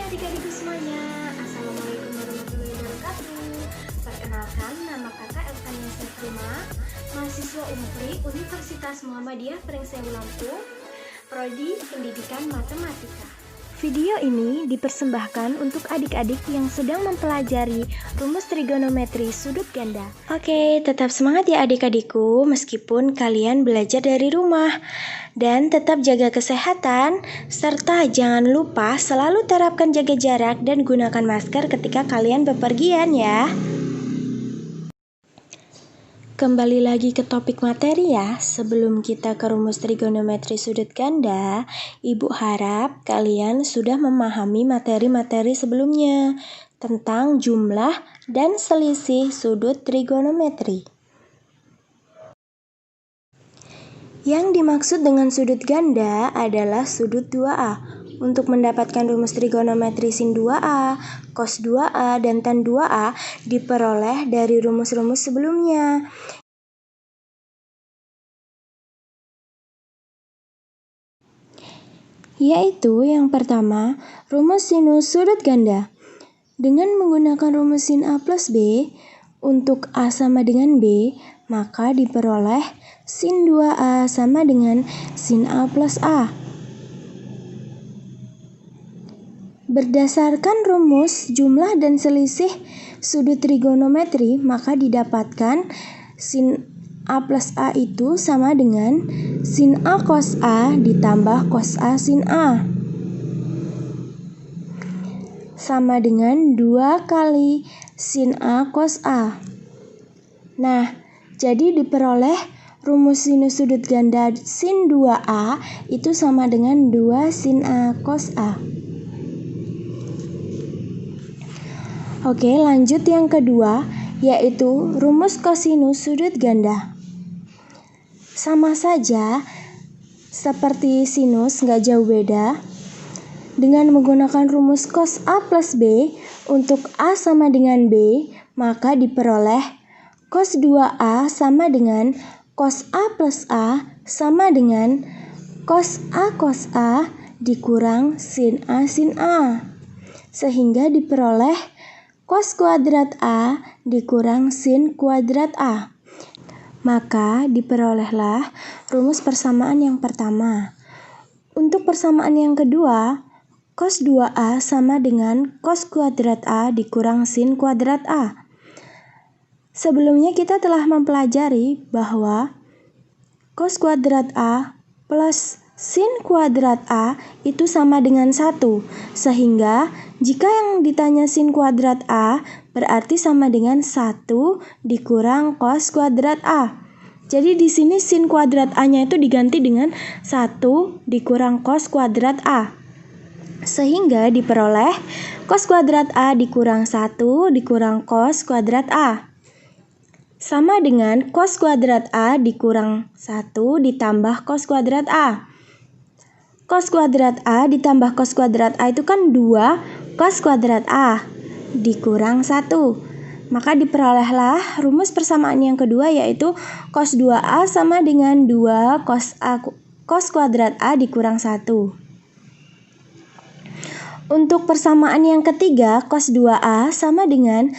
adik-adikku semuanya, Assalamualaikum warahmatullahi wabarakatuh. Perkenalkan, nama kakak Elvania Sefrima, mahasiswa UMPRI Universitas Muhammadiyah Pringseu Lampung, Prodi Pendidikan Matematika. Video ini dipersembahkan untuk adik-adik yang sedang mempelajari rumus trigonometri sudut ganda. Oke, tetap semangat ya adik-adikku, meskipun kalian belajar dari rumah. Dan tetap jaga kesehatan, serta jangan lupa selalu terapkan jaga jarak dan gunakan masker ketika kalian bepergian ya. Kembali lagi ke topik materi ya. Sebelum kita ke rumus trigonometri sudut ganda, Ibu harap kalian sudah memahami materi-materi sebelumnya tentang jumlah dan selisih sudut trigonometri. Yang dimaksud dengan sudut ganda adalah sudut 2A. Untuk mendapatkan rumus trigonometri sin 2A, cos 2A, dan tan 2A diperoleh dari rumus-rumus sebelumnya. Yaitu yang pertama, rumus sinus sudut ganda. Dengan menggunakan rumus sin A plus B, untuk A sama dengan B, maka diperoleh sin 2A sama dengan sin A plus A. Berdasarkan rumus jumlah dan selisih sudut trigonometri, maka didapatkan sin A plus A itu sama dengan sin A cos A ditambah cos A sin A. Sama dengan 2 kali sin A cos A. Nah, jadi diperoleh rumus sinus sudut ganda sin 2A itu sama dengan 2 sin A cos A. Oke, lanjut yang kedua, yaitu rumus kosinus sudut ganda. Sama saja, seperti sinus, nggak jauh beda. Dengan menggunakan rumus cos A plus B, untuk A sama dengan B, maka diperoleh cos 2A sama dengan cos A plus A sama dengan cos A cos A dikurang sin A sin A. Sehingga diperoleh cos kuadrat A dikurang sin kuadrat A. Maka diperolehlah rumus persamaan yang pertama. Untuk persamaan yang kedua, cos 2A sama dengan cos kuadrat A dikurang sin kuadrat A. Sebelumnya kita telah mempelajari bahwa cos kuadrat A plus sin kuadrat A itu sama dengan 1. Sehingga jika yang ditanya sin kuadrat A berarti sama dengan 1 dikurang cos kuadrat A. Jadi di sini sin kuadrat A-nya itu diganti dengan 1 dikurang cos kuadrat A. Sehingga diperoleh cos kuadrat A dikurang 1 dikurang cos kuadrat A. Sama dengan cos kuadrat A dikurang 1 ditambah cos kuadrat A. Cos kuadrat A ditambah cos kuadrat A itu kan 2 cos kuadrat A dikurang 1. Maka diperolehlah rumus persamaan yang kedua, yaitu cos 2A sama dengan 2 cos kuadrat A dikurang 1. Untuk persamaan yang ketiga, cos 2A sama dengan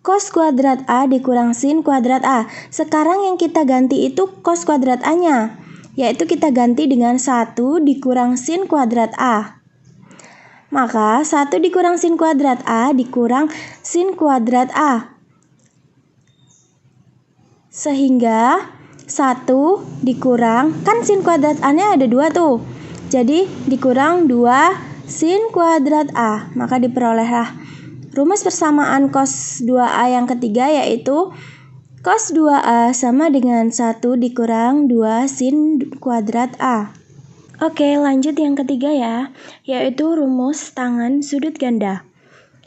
cos kuadrat A dikurang sin kuadrat A. Sekarang yang kita ganti itu cos kuadrat A-nya, yaitu kita ganti dengan 1 dikurang sin kuadrat A. Maka 1 dikurang sin kuadrat A dikurang sin kuadrat A. Sehingga 1 dikurang, kan sin kuadrat A-nya ada 2 tuh. Jadi dikurang 2 sin kuadrat A. Maka diperolehlah rumus persamaan cos 2A yang ketiga, yaitu cos 2A sama dengan 1 dikurang 2 sin kuadrat A. Oke, lanjut yang ketiga ya, yaitu rumus tangen sudut ganda.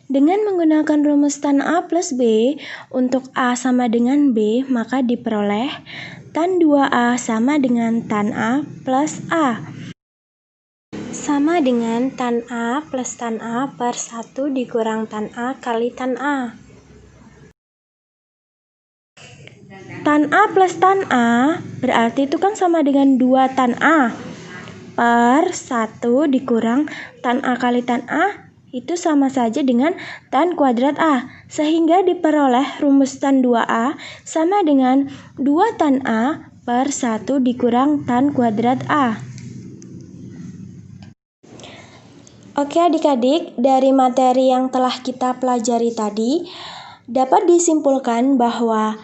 Dengan menggunakan rumus tan A plus B, untuk A sama dengan B, maka diperoleh tan 2A sama dengan tan A plus A. Sama dengan tan A plus tan A per 1 dikurang tan A kali tan A. Tan A plus tan A berarti itu kan sama dengan 2 tan A per 1 dikurang tan A kali tan A itu sama saja dengan tan kuadrat A. Sehingga diperoleh rumus tan 2A sama dengan 2 tan A per 1 dikurang tan kuadrat A. Oke adik-adik, dari materi yang telah kita pelajari tadi, dapat disimpulkan bahwa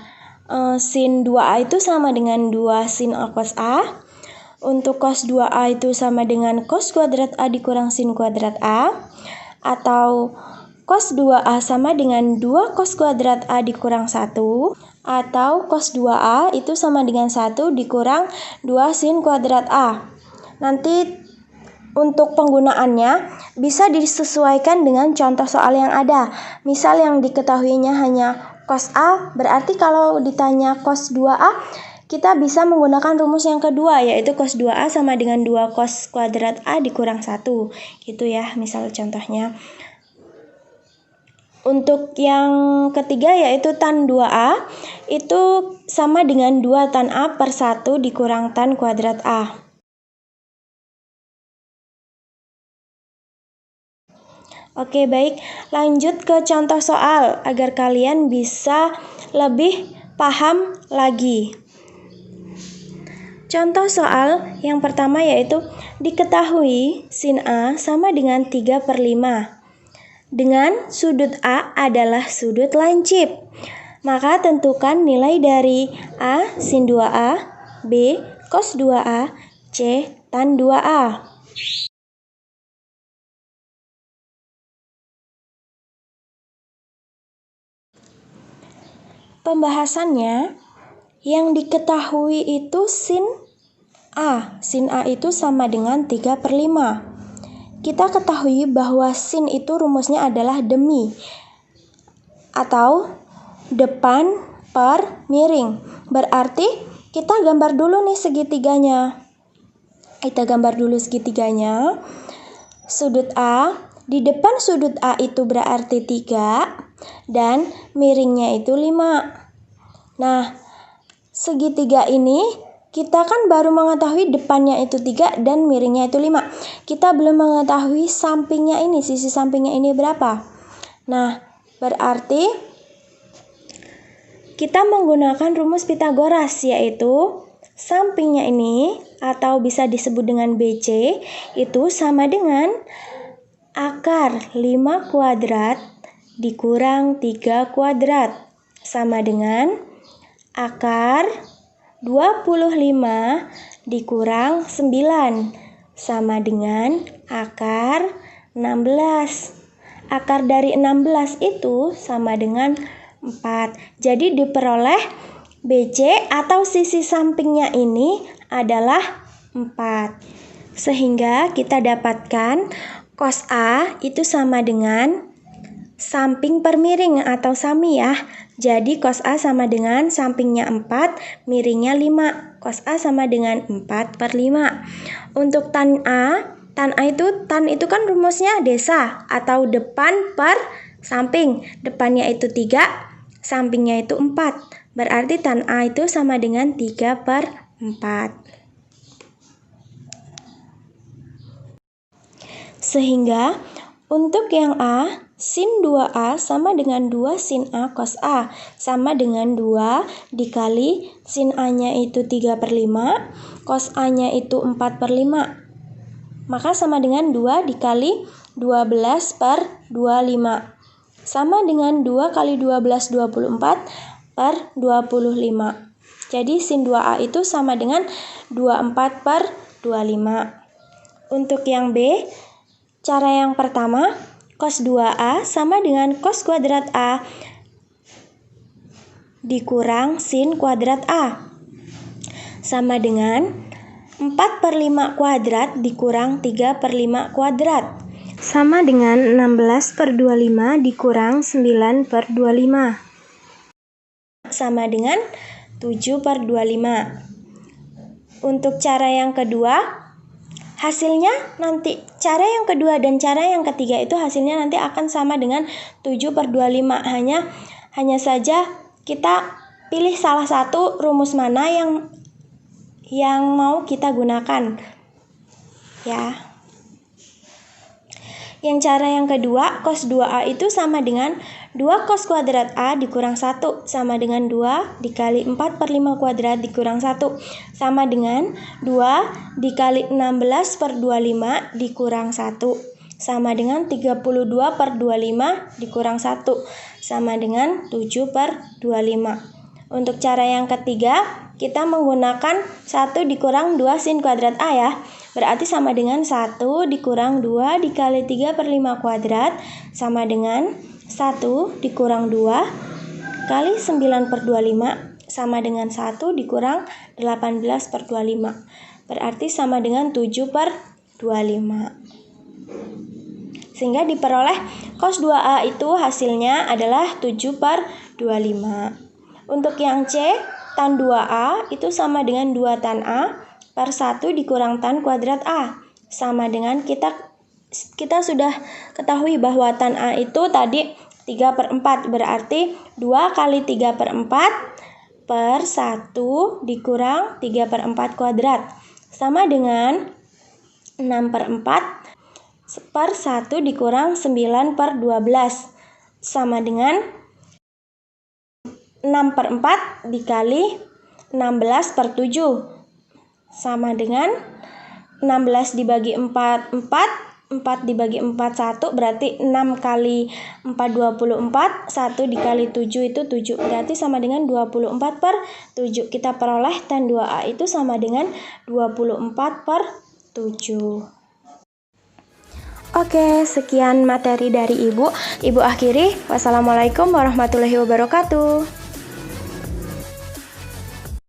sin 2A itu sama dengan 2 sin A cos A. Untuk cos 2A itu sama dengan cos kuadrat A dikurang sin kuadrat A. Atau cos 2A sama dengan 2 cos kuadrat A dikurang 1. Atau cos 2A itu sama dengan 1 dikurang 2 sin kuadrat A. Nanti untuk penggunaannya bisa disesuaikan dengan contoh soal yang ada. Misal yang diketahuinya hanya cos A, berarti kalau ditanya cos 2A, kita bisa menggunakan rumus yang kedua, yaitu cos 2A sama dengan 2 cos kuadrat A dikurang 1. Gitu ya, misal contohnya. Untuk yang ketiga yaitu tan 2A, itu sama dengan 2 tan A per 1 dikurang tan kuadrat A. Oke, baik, lanjut ke contoh soal agar kalian bisa lebih paham lagi. Contoh soal yang pertama yaitu diketahui sin A sama dengan 3/5 dengan sudut A adalah sudut lancip. Maka tentukan nilai dari A sin 2A, B cos 2A, C tan 2A. Pembahasannya, yang diketahui itu sin A. Sin A itu sama dengan 3/5. Kita ketahui bahwa sin itu rumusnya adalah demi atau depan per miring. Berarti kita gambar dulu nih segitiganya. Kita gambar dulu segitiganya. Sudut A, di depan sudut A itu berarti 3 dan miringnya itu 5. Nah, segitiga ini kita kan baru mengetahui depannya itu 3 dan miringnya itu 5. Kita belum mengetahui sampingnya ini, sisi sampingnya ini berapa. Nah, berarti kita menggunakan rumus Pitagoras, yaitu sampingnya ini atau bisa disebut dengan BC itu sama dengan akar 5 kuadrat dikurang 3 kuadrat sama dengan akar 25 dikurang 9 sama dengan akar 16. Akar dari 16 itu sama dengan 4. Jadi diperoleh BC atau sisi sampingnya ini adalah 4. Sehingga kita dapatkan cos A itu sama dengan samping per miring atau sami ya. Jadi cos A sama dengan sampingnya 4, miringnya 5. Cos A sama dengan 4/5. Untuk tan A itu kan rumusnya desa atau depan per samping. Depannya itu 3, sampingnya itu 4. Berarti tan A itu sama dengan 3/4. Sehingga untuk yang A, sin 2A sama dengan 2 sin A cos A. Sama dengan 2 dikali sin A-nya itu 3/5, cos A-nya itu 4/5. Maka sama dengan 2 dikali 12/25. Sama dengan 2 kali 12, 24/25. Jadi sin 2A itu sama dengan 24/25. Untuk yang B, cara yang pertama, cos 2A sama dengan cos kuadrat A dikurang sin kuadrat A. Sama dengan 4/5 kuadrat dikurang 3/5 kuadrat. Sama dengan 16/25 dikurang 9/25. Sama dengan 7/25. Untuk cara yang kedua, hasilnya nanti cara yang kedua dan cara yang ketiga itu hasilnya nanti akan sama dengan 7/25. Hanya saja kita pilih salah satu rumus mana yang mau kita gunakan. Ya. Yang cara yang kedua, cos 2A itu sama dengan 2 cos kuadrat A dikurang 1 sama dengan 2 dikali 4 per 5 kuadrat dikurang 1 sama dengan 2 dikali 16 per 25 dikurang 1 sama dengan 32 per 25 dikurang 1 sama dengan 7 per 25. Untuk cara yang ketiga, kita menggunakan 1 dikurang 2 sin kuadrat A ya. Berarti sama dengan 1 dikurang 2 dikali 3 per 5 kuadrat sama dengan 1 dikurang 2 kali 9 per 25 sama dengan 1 dikurang 18 per 25. Berarti sama dengan 7 per 25. Sehingga diperoleh cos 2A itu hasilnya adalah 7 per 25. Untuk yang C, tan 2A itu sama dengan 2 tan A per 1 dikurang tan kuadrat A. Sama dengan kita sudah ketahui bahwa tan A itu tadi 3 per 4. Berarti 2 kali 3 per 4 per 1 dikurang 3 per 4 kuadrat. Sama dengan 6 per 4 per 1 dikurang 9 per 12. Sama dengan 6 per 4 dikali 16 per 7. Sama dengan 16 dibagi 4, 4 dibagi 4, 1. Berarti 6 kali 4, 24. 1 dikali 7 itu 7. Berarti sama dengan 24 per 7. Kita peroleh tan 2A itu sama dengan 24 per 7. Oke, sekian materi dari Ibu. Ibu akhiri. Wassalamualaikum warahmatullahi wabarakatuh.